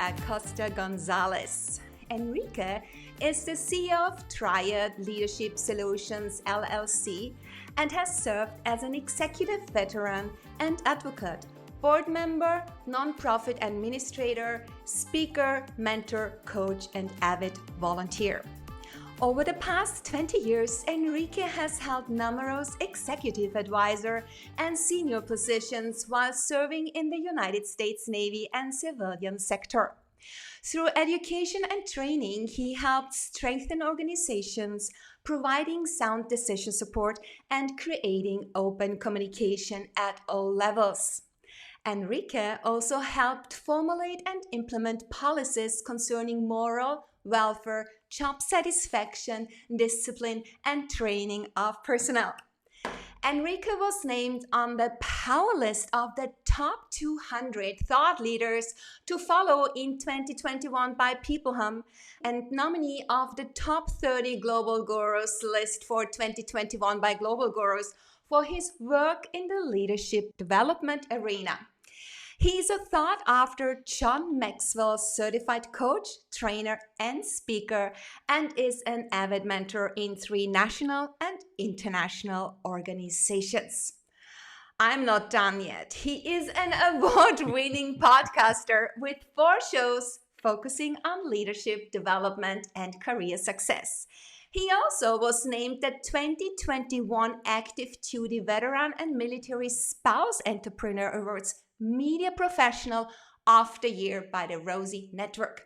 Acosta Gonzalez. Enrique is the CEO of Triad Leadership Solutions LLC and has served as an executive veteran and advocate, board member, nonprofit administrator, speaker, mentor, coach, and avid volunteer. Over the past 20 years, Enrique has held numerous executive advisor and senior positions while serving in the United States Navy and civilian sector. Through education and training, he helped strengthen organizations, providing sound decision support and creating open communication at all levels. Enrique also helped formulate and implement policies concerning moral, welfare, job satisfaction, discipline, and training of personnel. Enrique was named on the power list of the top 200 thought leaders to follow in 2021 by Peopleham and nominee of the top 30 global gurus list for 2021 by Global Gurus for his work in the leadership development arena. He is a sought-after John Maxwell certified coach, trainer, and speaker, and is an avid mentor in 3 national and international organizations. I'm not done yet. He is an award-winning podcaster with 4 shows focusing on leadership development and career success. He also was named the 2021 Active Duty Veteran and Military Spouse Entrepreneur Awards Media Professional of the Year by the Rosie Network.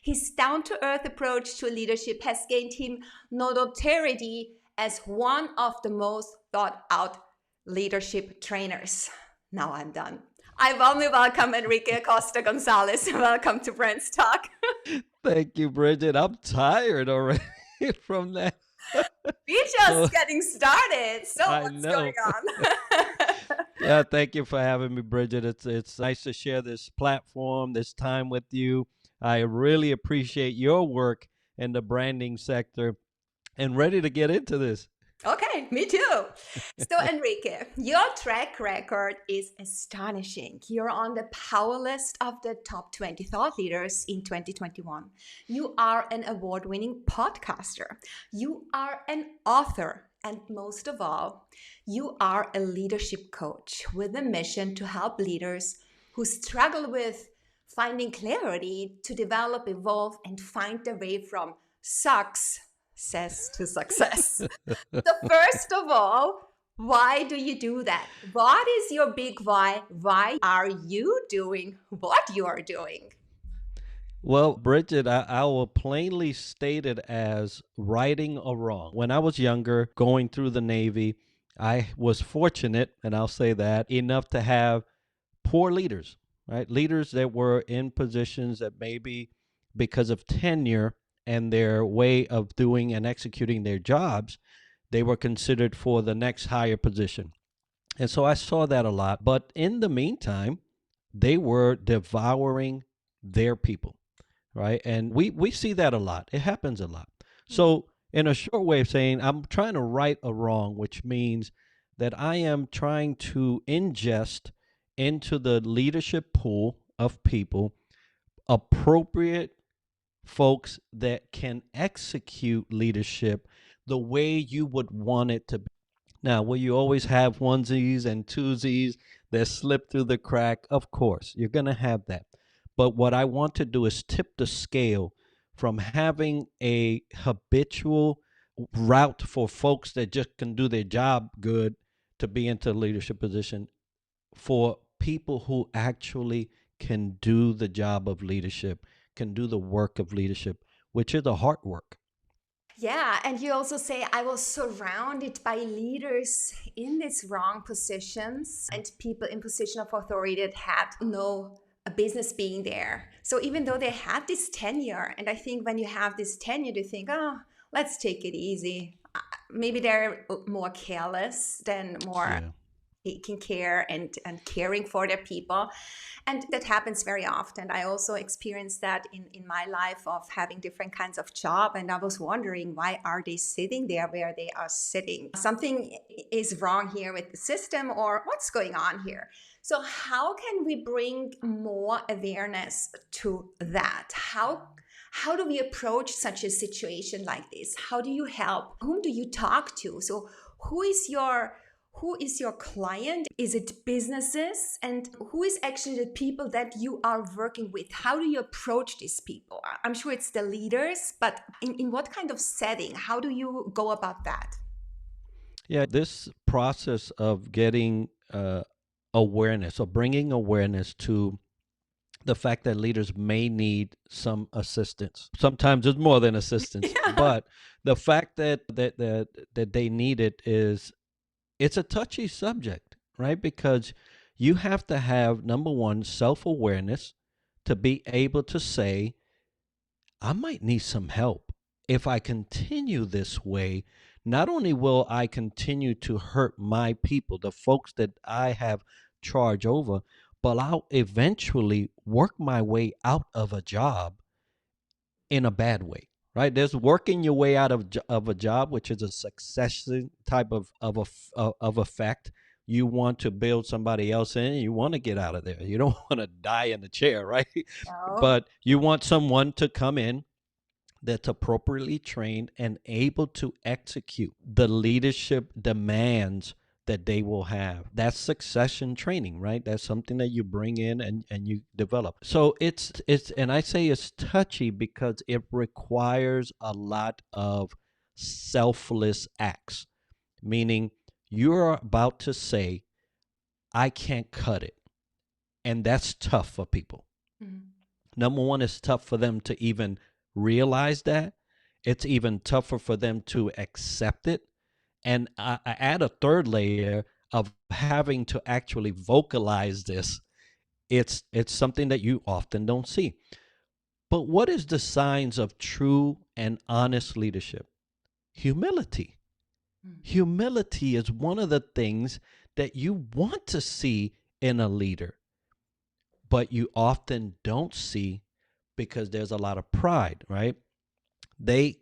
His down-to-earth approach to leadership has gained him notoriety as one of the most thought-out leadership trainers. Now I'm done. I warmly welcome Enrique Acosta Gonzalez. Welcome to BrandsTalk. Thank you, Bridget. I'm tired already from that. We're just getting started. So what's going on? Yeah, thank you for having me, Bridget. It's nice to share this platform, this time with you. I really appreciate your work in the branding sector and ready to get into this. Okay, me too. So Enrique, your track record is astonishing. You're on the power list of the top 20 thought leaders in 2021. You are an award-winning podcaster. You are an author. And most of all, you are a leadership coach with a mission to help leaders who struggle with finding clarity to develop, evolve, and find their way from sucKsess to sucKsess. So first of all, why do you do that? What is your big why? Why are you doing what you are doing? Well, Bridget, I will plainly state it as righting a wrong. When I was younger, going through the Navy, I was fortunate, and I'll say that, enough to have poor leaders, right? Leaders that were in positions that maybe because of tenure and their way of doing and executing their jobs, they were considered for the next higher position. And so I saw that a lot. But in the meantime, they were devouring their people. Right. And we see that a lot. It happens a lot. So in a short way of saying, I'm trying to right a wrong, which means that I am trying to ingest into the leadership pool of people appropriate folks that can execute leadership the way you would want it to be. Now, will you always have onesies and twosies that slip through the crack? Of course, you're going to have that. But what I want to do is tip the scale from having a habitual route for folks that just can do their job good to be into a leadership position for people who actually can do the job of leadership, can do the work of leadership, which is the hard work. Yeah, and you also say I was surrounded by leaders in these wrong positions and people in position of authority that had no a business being there. So even though they had this tenure, and I think when you have this tenure, you think, oh, let's take it easy. Maybe they're more careless than more taking care and caring for their people. And that happens very often. I also experienced that in my life of having different kinds of job. And I was wondering, why are they sitting there where they are sitting? Something is wrong here with the system, or what's going on here? So how can we bring more awareness to that? How do we approach such a situation like this? How do you help? Whom do you talk to? So who is your client? Is it businesses? And who is actually the people that you are working with? How do you approach these people? I'm sure it's the leaders, but in what kind of setting? How do you go about that? Yeah, this process of getting awareness or bringing awareness to the fact that leaders may need some assistance. Sometimes it's more than assistance, Yeah. but the fact that they need it is, it's a touchy subject, right? Because you have to have, number one, self-awareness to be able to say, I might need some help. If I continue this way, not only will I continue to hurt my people, the folks that I have charge over, but I'll eventually work my way out of a job in a bad way, right? There's working your way out of a job, which is a succession type of effect. You want to build somebody else in. You want to get out of there. You don't want to die in the chair, right? No. But you want someone to come in that's appropriately trained and able to execute the leadership demands that they will have. That's succession training, right? That's something that you bring in and you develop. So it's and I say it's touchy because it requires a lot of selfless acts, meaning you're about to say, I can't cut it. And that's tough for people. Mhm. Number one, it's tough for them to even realize that. It's even tougher for them to accept it. And I add a third layer of having to actually vocalize this. It's something that you often don't see. But what is the signs of true and honest leadership? Humility. Mhm. Humility is one of the things that you want to see in a leader, but you often don't see because there's a lot of pride, right? They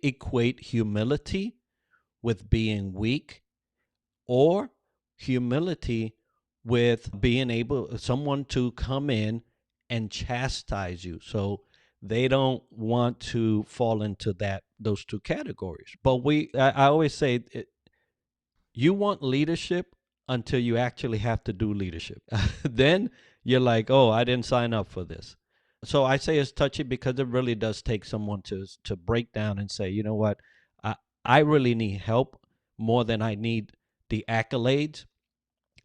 equate humility with being weak, or humility with being able someone to come in and chastise you. So they don't want to fall into those two categories. But I always say you want leadership until you actually have to do leadership. Then you're like, oh, I didn't sign up for this. So I say it's touchy because it really does take someone to break down and say, you know what, I I really need help more than I need the accolades.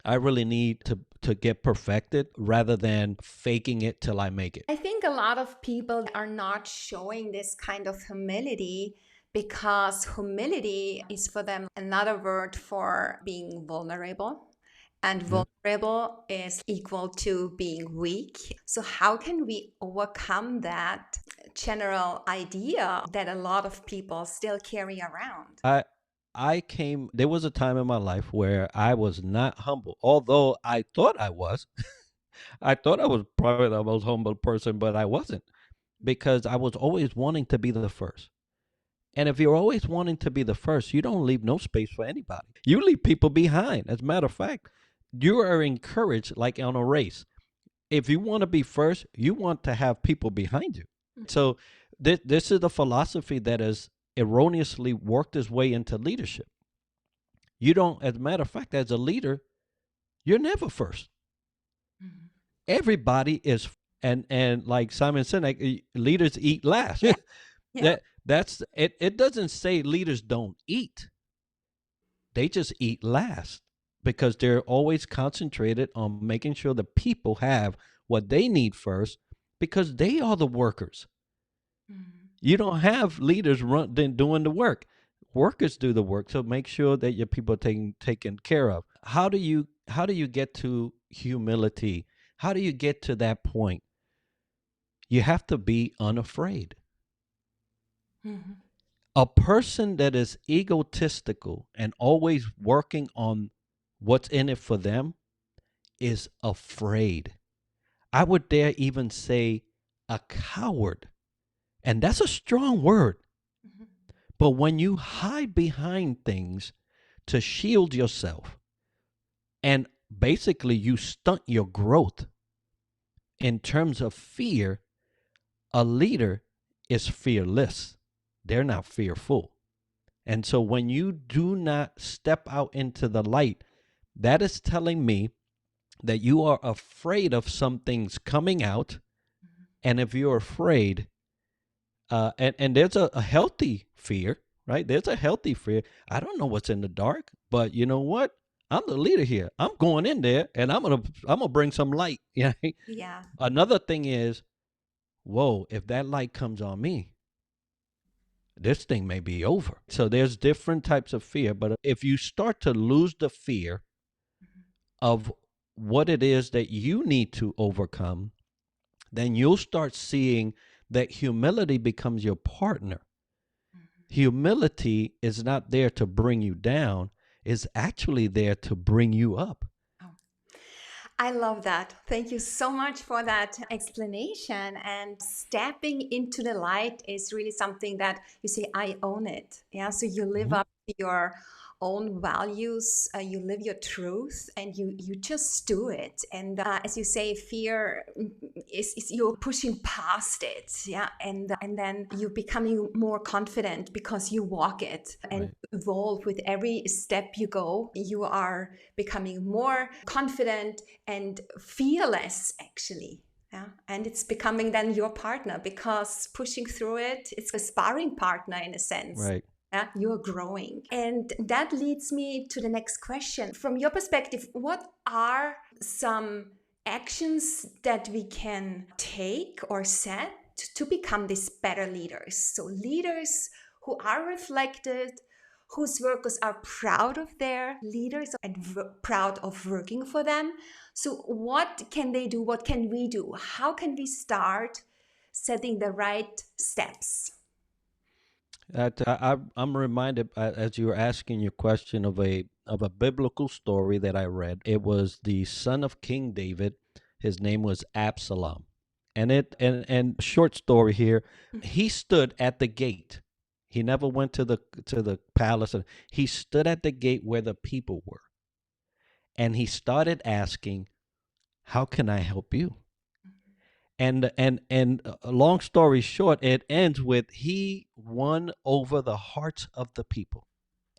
I really need to get perfected rather than faking it till I make it. I think a lot of people are not showing this kind of humility because humility is for them another word for being vulnerable. And Yeah. vulnerable is equal to being weak. So, how can we overcome that general idea that a lot of people still carry around? I I came there was a time in my life where I was not humble, although I thought I was. I thought I was probably the most humble person, but I wasn't, because I was always wanting to be the first. And if you're always wanting to be the first, you don't leave no space for anybody. You leave people behind. As a matter of fact, you are encouraged, like on a race. If you want to be first, you want to have people behind you. So this is the philosophy that has erroneously worked its way into leadership. You don't, as a matter of fact, as a leader, you're never first. Mhm. Everybody is, and like Simon Sinek, leaders eat last. Yeah, yeah. That's it. It doesn't say leaders don't eat; they just eat last because they're always concentrated on making sure the people have what they need first, because they are the workers. Mhm. You don't have leaders doing the work. Workers do the work. So make sure that your people are taken care of. How do you get to humility? How do you get to that point? You have to be unafraid. Mhm. A person that is egotistical and always working on what's in it for them, is afraid. I would dare even say a coward. And that's a strong word. Mhm. But when you hide behind things to shield yourself, and basically you stunt your growth in terms of fear, a leader is fearless. They're not fearful. And so when you do not step out into the light, that is telling me that you are afraid of some things coming out. And if you're afraid, and there's a healthy fear, right? There's a healthy fear. I don't know what's in the dark, but you know what? I'm the leader here. I'm going in there, and I'm gonna bring some light. Yeah. Yeah. Another thing is, whoa, if that light comes on me, this thing may be over. So there's different types of fear, but if you start to lose the fear of what it is that you need to overcome, then you'll start seeing that humility becomes your partner. Humility is not there to bring you down, it's actually there to bring you up. Oh, I love that. Thank you so much for that explanation. And stepping into the light is really something that you say, I own it. Yeah. So you live Mhm. up to your own values, you live your truth, and you just do it. And as you say, fear is you're pushing past it. Yeah. And then you're becoming more confident because you walk it and Right. evolve with every step you go. You are becoming more confident and fearless, actually. Yeah. And it's becoming then your partner because pushing through it, it's a sparring partner in a sense. Right. Yeah, you're growing. And that leads me to the next question. From your perspective, what are some actions that we can take or set to become these better leaders? So, leaders who are reflected, whose workers are proud of their leaders and proud of working for them. So, what can they do? What can we do? How can we start setting the right steps? I'm reminded as you were asking your question of a biblical story that I read. It was the son of King David. His name was Absalom, and short story here. He stood at the gate. He never went to the palace. He stood at the gate where the people were, and he started asking, "How can I help you?" And long story short, it ends with he won over the hearts of the people,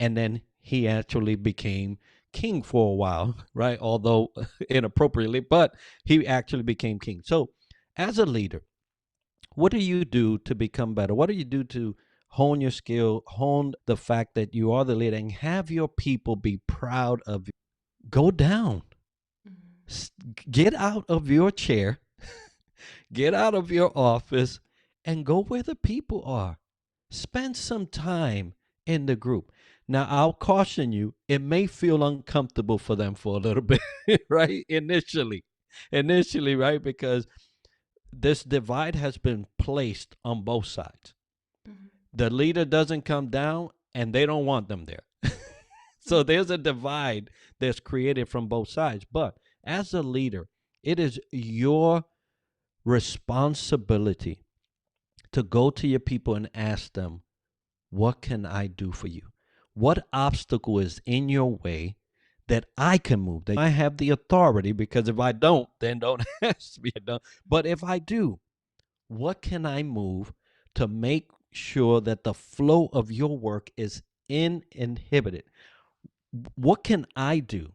and then he actually became king for a while, right? Although inappropriately, but he actually became king. So as a leader, what do you do to become better? What do you do to hone your skill, hone the fact that you are the leader, and have your people be proud of you? Go down. S- get out of your chair, get out of your office, and go where the people are. Spend some time in the group. Now, I'll caution you, it may feel uncomfortable for them for a little bit, right? Initially, right? Because this divide has been placed on both sides. Mhm. The leader doesn't come down, and they don't want them there. So there's a divide that's created from both sides. But as a leader, it is your responsibility to go to your people and ask them, what can I do for you? What obstacle is in your way that I can move? That I have the authority, because if I don't, then don't ask me. But if I do, what can I move to make sure that the flow of your work is uninhibited? What can I do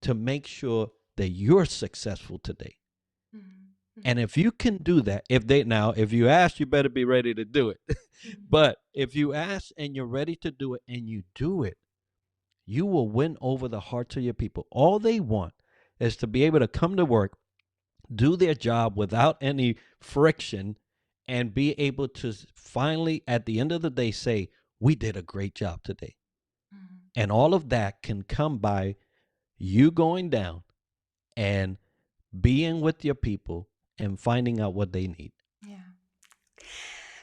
to make sure that you're successful today? Mhm. And Mhm. if you can do that, if you ask, you better be ready to do it. Mhm. But if you ask and you're ready to do it and you do it, you will win over the hearts of your people. All they want is to be able to come to work, do their job without any friction, and be able to finally, at the end of the day, say, we did a great job today. Mhm. And all of that can come by you going down and being with your people and finding out what they need. Yeah.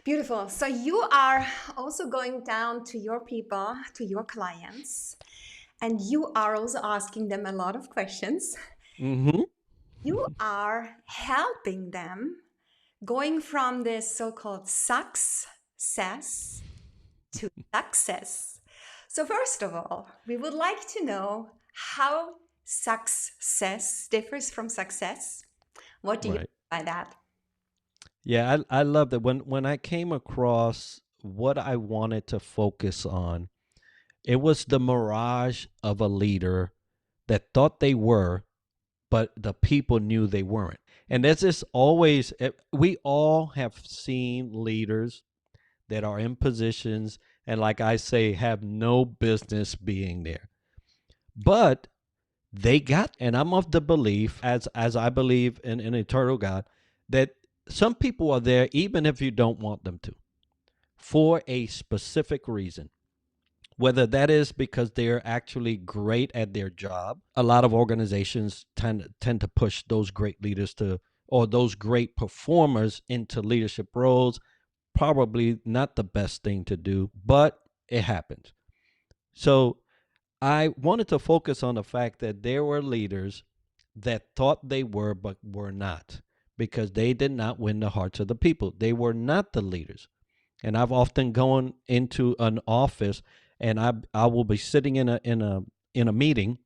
Beautiful. So you are also going down to your people, to your clients, and you are also asking them a lot of questions. Mm-hmm. You are helping them going from this so-called sucKsess to sucKsess. So first of all, we would like to know how sucKsess differs from sucKsess. What do you mean Right. by that? Yeah, I love that. When I came across what I wanted to focus on, it was the mirage of a leader that thought they were, but the people knew they weren't. And there's this always, we all have seen leaders that are in positions and, like I say, have no business being there. But they got, and I'm of the belief, as I believe in an eternal God, that some people are there even if you don't want them to, for a specific reason. Whether that is because they're actually great at their job. A lot of organizations tend to push those great leaders to, or those great performers into leadership roles. Probably not the best thing to do, but it happens. So I wanted to focus on the fact that there were leaders that thought they were but were not, because they did not win the hearts of the people. They were not the leaders. And I've often gone into an office and I will be sitting in a meeting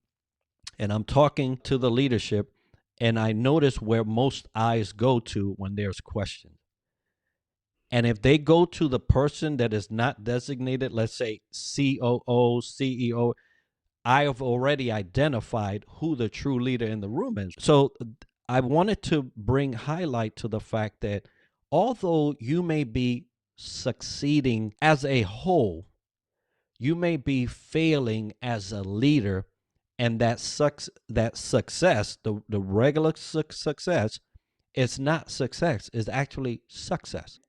and I'm talking to the leadership, and I notice where most eyes go to when there's questions. And if they go to the person that is not designated, let's say COO, CEO, I have already identified who the true leader in the room is. So I wanted to bring highlight to the fact that although you may be succeeding as a whole, you may be failing as a leader, and that success, the regular success, is not success, is actually sucKsess.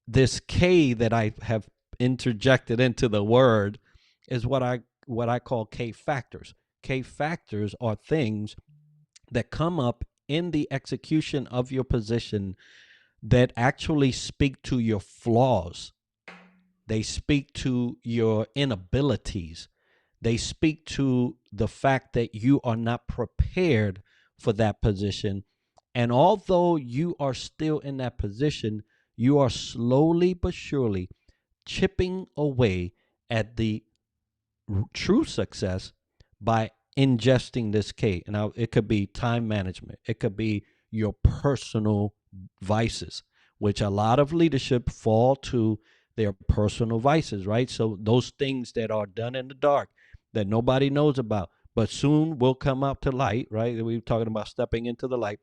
This K that I have interjected into the word is what I call K factors. K factors are things that come up in the execution of your position that actually speak to your flaws. They speak to your inabilities. They speak to the fact that you are not prepared for that position. And although you are still in that position, you are slowly but surely chipping away at the true success by ingesting this K. Now, it could be time management, it could be your personal vices, which a lot of leadership fall to their personal vices, right? So, those things that are done in the dark that nobody knows about, but soon will come up to light, right? We were talking about stepping into the light.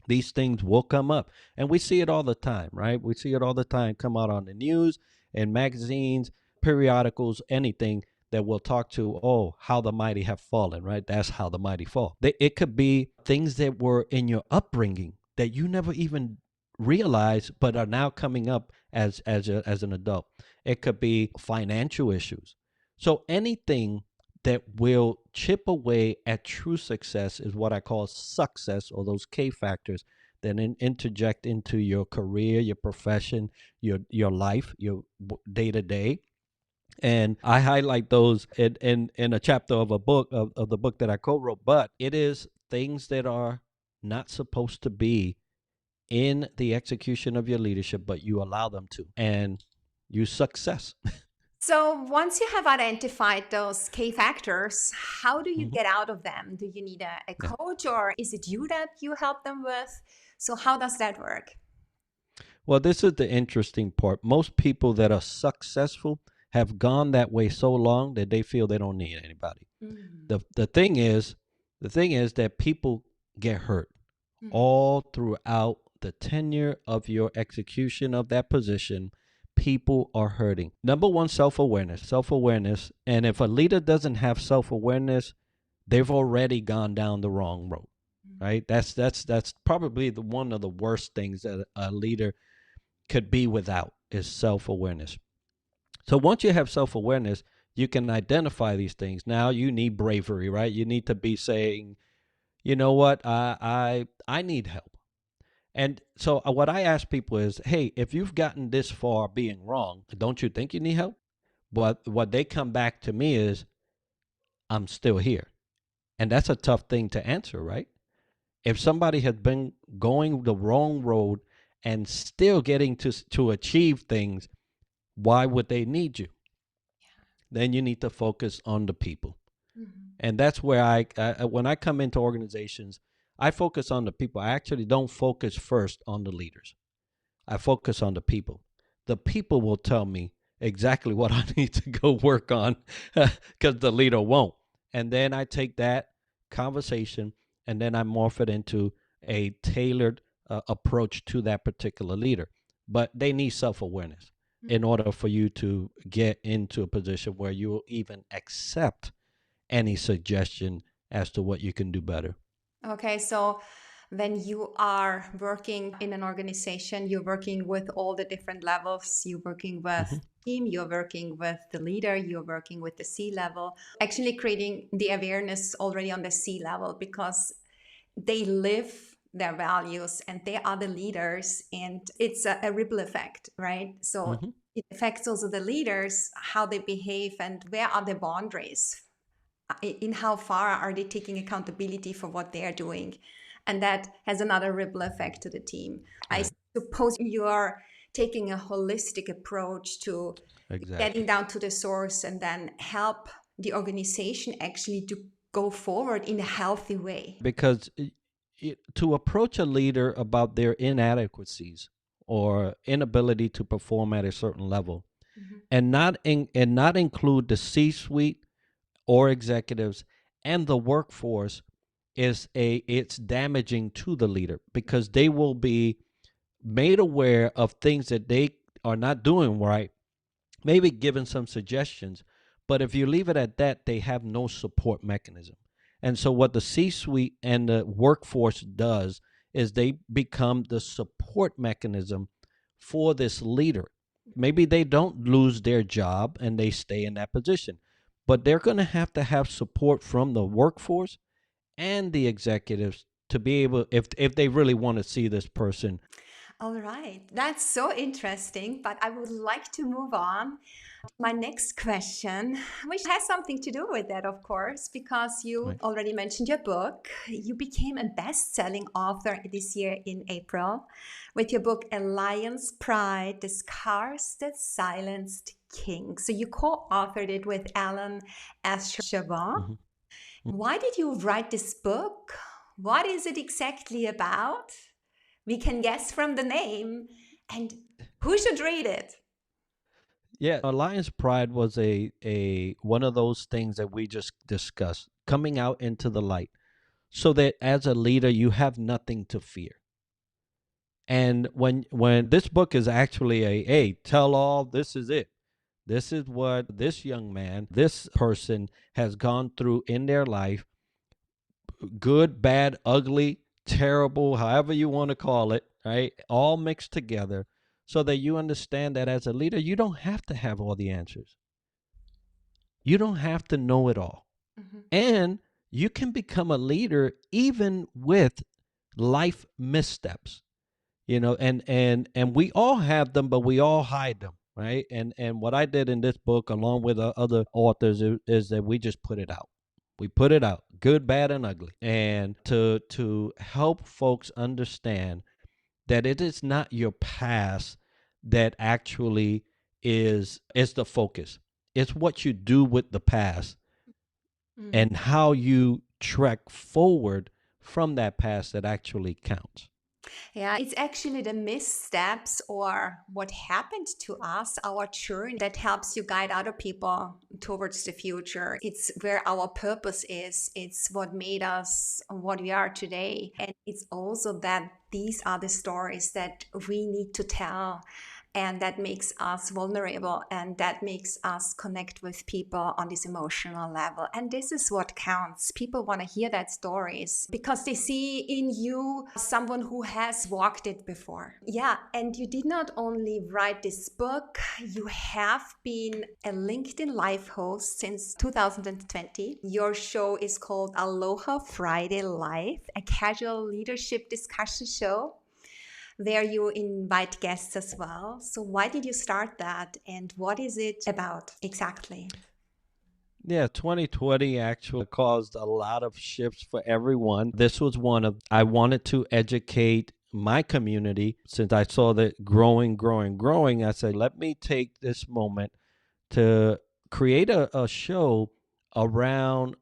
These things will come up, and we see it all the time, right? We see it all the time come out on the news and magazines, periodicals, anything that will talk to, oh, how the mighty have fallen, right? That's how the mighty fall. It could be things that were in your upbringing that you never even realized but are now coming up as an adult. It could be financial issues. So anything that will chip away at true success is what I call sucKsess, or those K factors that interject into your career, your profession, your life, your day to day. And I highlight those in a chapter of a book of the book that I co-wrote. But it is things that are not supposed to be in the execution of your leadership, but you allow them to, and you sucKsess. So once you have identified those key factors, how do you Mhm. get out of them? Do you need a Yeah. coach, or is it you that you help them with? So how does that work? Well, this is the interesting part. Most people that are successful have gone that way so long that they feel they don't need anybody. Mhm. The thing is, that people get hurt Mhm. all throughout the tenure of your execution of that position. People are hurting. Number one, self-awareness. Self-awareness. And if a leader doesn't have self-awareness, they've already gone down the wrong road. Right? That's probably the one of the worst things that a leader could be without, is self-awareness. So once you have self-awareness, you can identify these things. Now you need bravery, right? You need to be saying, you know what, I need help. And so what I ask people is, hey, if you've gotten this far being wrong, don't you think you need help? But what they come back to me is, I'm still here? And that's a tough thing to answer, right? If somebody has been going the wrong road and still getting to achieve things, why would they need you? Then you need to focus on the people. Mhm. And that's where when I come into organizations, I focus on the people. I actually don't focus first on the leaders. I focus on the people. The people will tell me exactly what I need to go work on because the leader won't. And then I take that conversation and then I morph it into a tailored approach to that particular leader. But they need self awareness in order for you to get into a position where you will even accept any suggestion as to what you can do better. Okay, so when you are working in an organization, you're working with all the different levels. You're working with Mhm. team, you're working with the leader, you're working with the C level. Actually, creating the awareness already on the C level because they live their values and they are the leaders, and it's a ripple effect, right? So Mhm. it affects also the leaders, how they behave, and where are the boundaries in how far are they taking accountability for what they are doing, and that has another ripple effect to the team. I Right. suppose you are taking a holistic approach to getting Exactly. down to the source and then help the organization actually to go forward in a healthy way. Because to approach a leader about their inadequacies or inability to perform at a certain level Mhm. and not include the C-suite or executives and the workforce it's damaging to the leader because they will be made aware of things that they are not doing right, maybe given some suggestions, but if you leave it at that, they have no support mechanism. And so, what the C suite and the workforce does is they become the support mechanism for this leader. Maybe they don't lose their job and they stay in that position, but they're going to have support from the workforce and the executives to be able, if they really want to see this person. All right, that's so interesting, but I would like to move on. My next question, which has something to do with that, of course, because you Right. already mentioned your book. You became a best selling author this year in April with your book, Alliance Pride: The Scars That Silenced Kings. So you co authored it with Alan S. Chavon. Mhm. Why did you write this book? What is it exactly about? We can guess from the name. And who should read it? Yeah, Alliance Pride was a one of those things that we just discussed, coming out into the light, so that as a leader you have nothing to fear. And when this book is actually a hey, tell all, this is it. This is what this young man, this person has gone through in their life, good, bad, ugly, terrible, however you want to call it, right? All mixed together so that you understand that as a leader you don't have to have all the answers. You don't have to know it all. Mhm. And you can become a leader even with life missteps. And we all have them, but we all hide them, right? And what I did in this book along with other authors is that we just put it out. We put it out, good, bad, and ugly. And to help folks understand that it is not your past that actually is the focus. It's what you do with the past Mm. and how you trek forward from that past that actually counts. Yeah, it's actually the missteps or what happened to us, our journey, that helps you guide other people towards the future. It's where our purpose is, it's what made us what we are today. And it's also that these are the stories that we need to tell. And that makes us vulnerable and that makes us connect with people on this emotional level. And this is what counts. People want to hear that stories because they see in you someone who has walked it before. Yeah, and you did not only write this book, you have been a LinkedIn Live host since 2020. Your show is called Aloha Friday Live, a casual leadership discussion show where you invite guests as well. So, why did you start that and what is it about exactly? Yeah, 2020 actually caused a lot of shifts for everyone. This was one of, I wanted to educate my community since I saw that growing. I said, let me take this moment to create a show around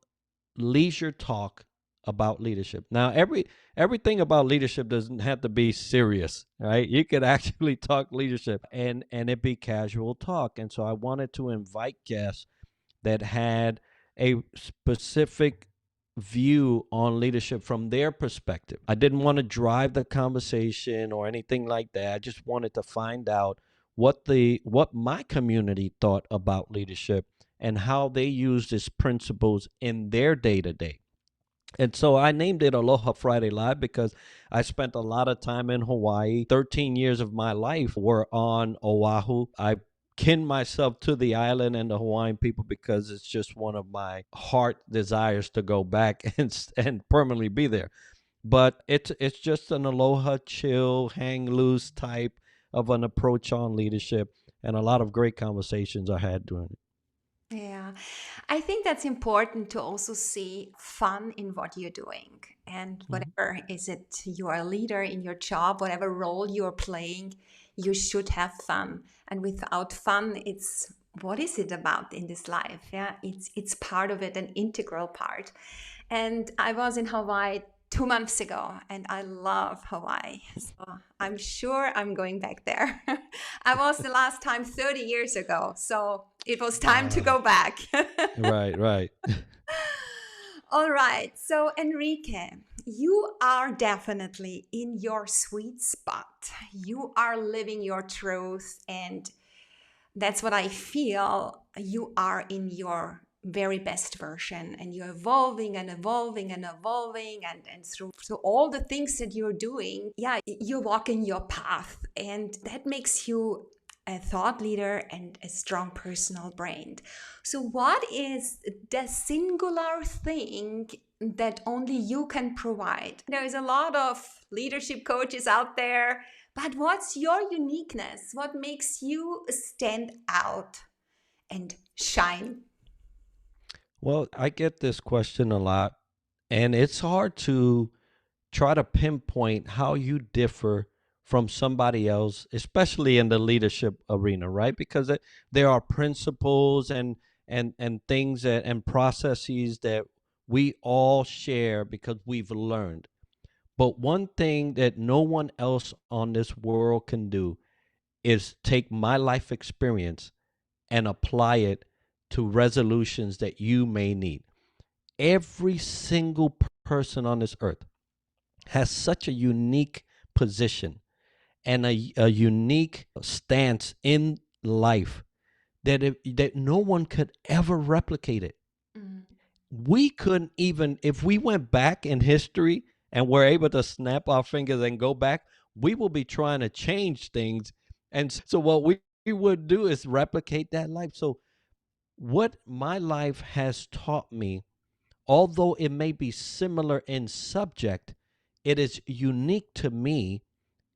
leisure talk about leadership. Now, everything about leadership doesn't have to be serious, right? You could actually talk leadership and it be casual talk. And so I wanted to invite guests that had a specific view on leadership from their perspective. I didn't want to drive the conversation or anything like that. I just wanted to find out what my community thought about leadership and how they use these principles in their day to day. And so I named it Aloha Friday Live because I spent a lot of time in Hawaii. 13 years of my life were on Oahu. I kin myself to the island and the Hawaiian people because it's just one of my heart desires to go back and permanently be there. But it's just an aloha, chill, hang loose type of an approach on leadership, and a lot of great conversations I had during it. Yeah, I think that's important to also see fun in what you're doing. And Mhm. whatever is it, you are a leader in your job, whatever role you're playing, you should have fun. And without fun, it's what is it about in this life? Yeah, it's part of it, an integral part. And I was in Hawaii 2 months ago, and I love Hawaii. So I'm sure I'm going back there. I was the last time 30 years ago, so it was time to Wow. go back. Right, right. All right. So, Enrique, you are definitely in your sweet spot. You are living your truth, and that's what I feel. You are in your very best version, and you're evolving and evolving and evolving, and through all the things that you're doing, yeah, you're walking your path, and that makes you a thought leader and a strong personal brand. So what is the singular thing that only you can provide? There is a lot of leadership coaches out there, but what's your uniqueness? What makes you stand out and shine? Well, I get this question a lot, and it's hard to try to pinpoint how you differ from somebody else, especially in the leadership arena, right? Because there are principles and things and processes that we all share because we've learned. But one thing that no one else on this world can do is take my life experience and apply it to resolutions that you may need. Every single person on this earth has such a unique position and a unique stance in life that no one could ever replicate it. Mm. We couldn't even, if we went back in history and were able to snap our fingers and go back, we will be trying to change things. And so what we would do is replicate that life. So what my life has taught me, although it may be similar in subject, it is unique to me.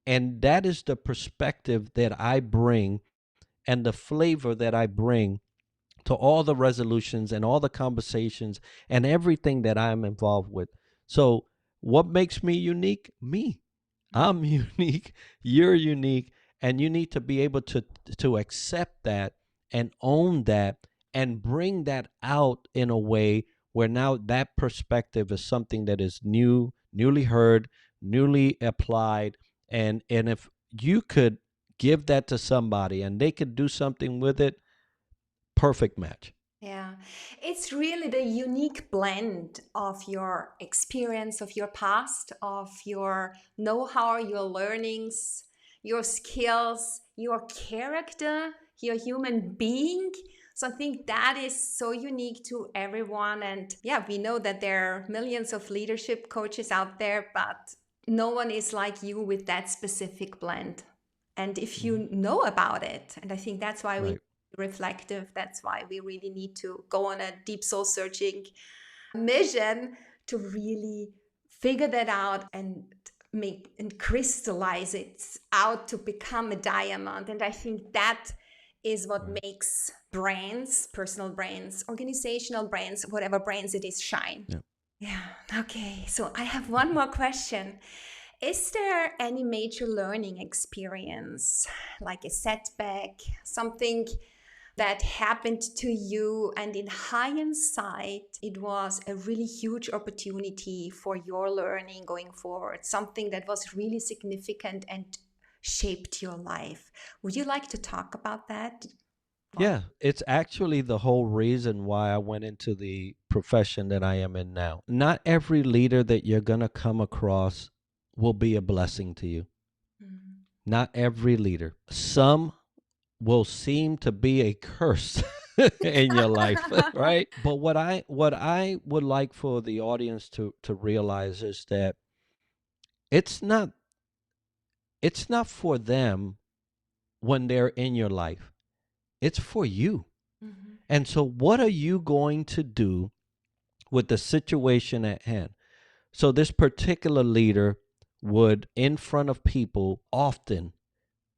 And that is the perspective that I bring and the flavor that I bring to all the resolutions and all the conversations and everything that I'm involved with. So, what makes me unique? Me. I'm unique, you're unique, and you need to be able to accept that and own that and bring that out in a way where now that perspective is something that is new, newly heard, newly applied, and if you could give that to somebody and they could do something with it, perfect match. Yeah, it's really the unique blend of your experience, of your past, of your know how, your learnings, your skills, your character, your human being. So I think that is so unique to everyone. And yeah, we know that there are millions of leadership coaches out there, but no one is like you with that specific blend. And if Mhm. you know about it, and I think that's why we Right. reflective. That's why we really need to go on a deep soul searching mission to really figure that out and make and crystallize it out to become a diamond. And I think that is what makes brands, personal brands, organizational brands, whatever brands it is, shine. Yeah. Okay. So I have one more question. Is there any major learning experience, like a setback, something that happened to you, and in hindsight, it was a really huge opportunity for your learning going forward, something that was really significant and shaped your life? Would you like to talk about that? Yeah, it's actually the whole reason why I went into the profession that I am in now. Not every leader that you're going to come across will be a blessing to you. Mm. Not every leader. Some will seem to be a curse in your life, right? But what I would like for the audience to realize is that it's not for them when they're in your life. It's for you. Mhm. And so what are you going to do with the situation at hand? So this particular leader would, in front of people, often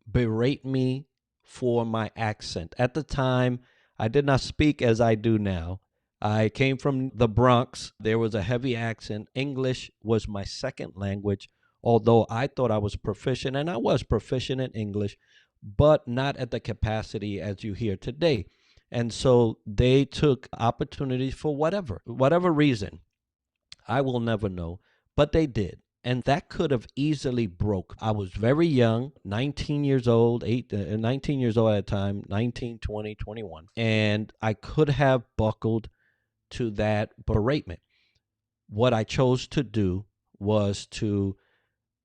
berate me for my accent. At the time, I did not speak as I do now. I came from the Bronx. There was a heavy accent. English was my second language, although I thought I was proficient, and I was proficient in English, but not at the capacity as you hear today. And so they took opportunities for whatever reason. I will never know, but they did. And that could have easily broke. I was very young, 19 years old, 19 years old at the time, 19, 20, 21. And I could have buckled to that beratement. What I chose to do was to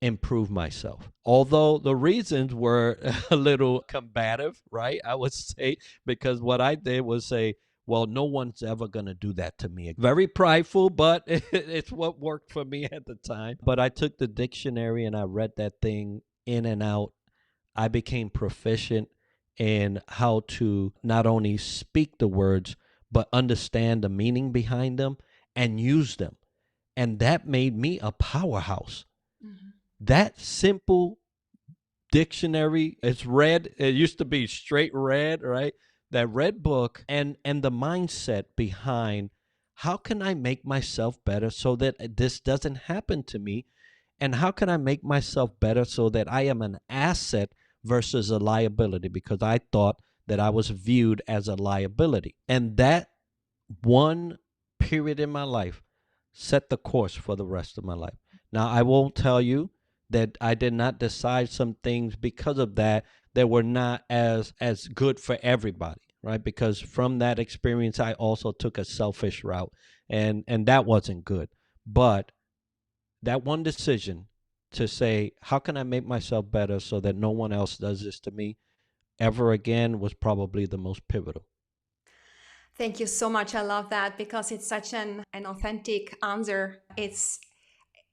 improve myself. Although the reasons were a little combative, right? I would say, because what I did was say, well, no one's ever going to do that to me. Very prideful, but it's what worked for me at the time. But I took the dictionary and I read that thing in and out. I became proficient in how to not only speak the words, but understand the meaning behind them and use them. And that made me a powerhouse. Mhm. That simple dictionary, it's red. It used to be straight red, right? That red book and the mindset behind how can I make myself better so that this doesn't happen to me? And how can I make myself better so that I am an asset versus a liability? Because I thought that I was viewed as a liability. And that one period in my life set the course for the rest of my life. Now, I won't tell you that I did not decide some things because of that were not as good for everybody, right? Because from that experience, I also took a selfish route, and that wasn't good. But that one decision to say, how can I make myself better so that no one else does this to me ever again, was probably the most pivotal. Thank you so much. I love that because it's such an authentic answer. It's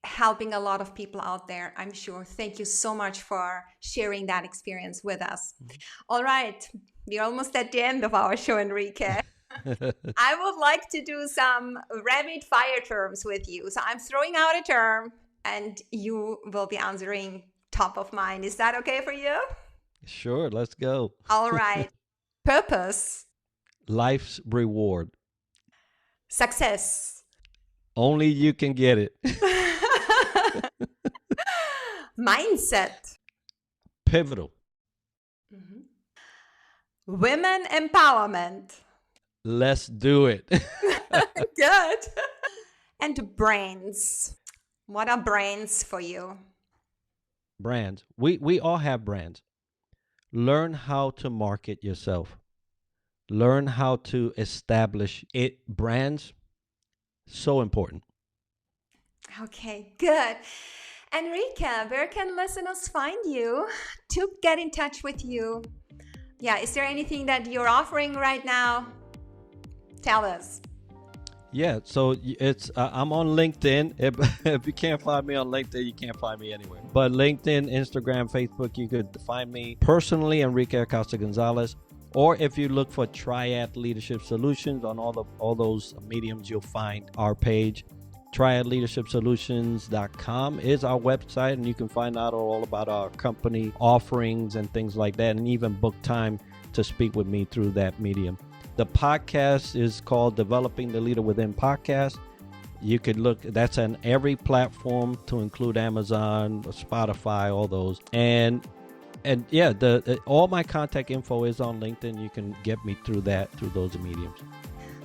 helping a lot of people out there, I'm sure. Thank you so much for sharing that experience with us. All right, we're almost at the end of our show, Enrique. I would like to do some rapid fire terms with you. So I'm throwing out a term and you will be answering top of mind. Is that okay for you? Sure, let's go. All right. Purpose. Life's reward. Success. Only you can get it. Mindset. Pivotal. Mhm. Women empowerment. Let's do it. Good. And brands. What are brands for you? Brands. We all have brands. Learn how to market yourself. Learn how to establish it. Brands, so important. Okay, good. Enrique, where can listeners find you to get in touch with you? Yeah, is there anything that you're offering right now? Tell us. Yeah, so it's I'm on LinkedIn. If you can't find me on LinkedIn, you can't find me anywhere. But LinkedIn, Instagram, Facebook, you could find me personally, Enrique Acosta Gonzalez. Or if you look for Triad Leadership Solutions on all those mediums, you'll find our page. TriadLeadershipSolutions.com is our website, and you can find out all about our company offerings and things like that, and even book time to speak with me through that medium. The podcast is called Developing the Leader Within Podcast. You could look, that's on every platform to include Amazon, Spotify, all those. And yeah, all my contact info is on LinkedIn. You can get me through those mediums.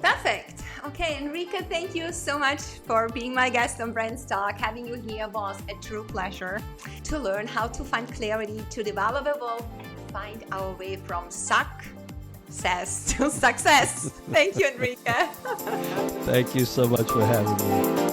Perfect. Okay, Enrique, thank you so much for being my guest on BrandsTalk. Having you here was a true pleasure to learn how to find clarity, to develop, evolve, and find our way from sucKsess to sucKsess. Thank you, Enrique. Thank you so much for having me.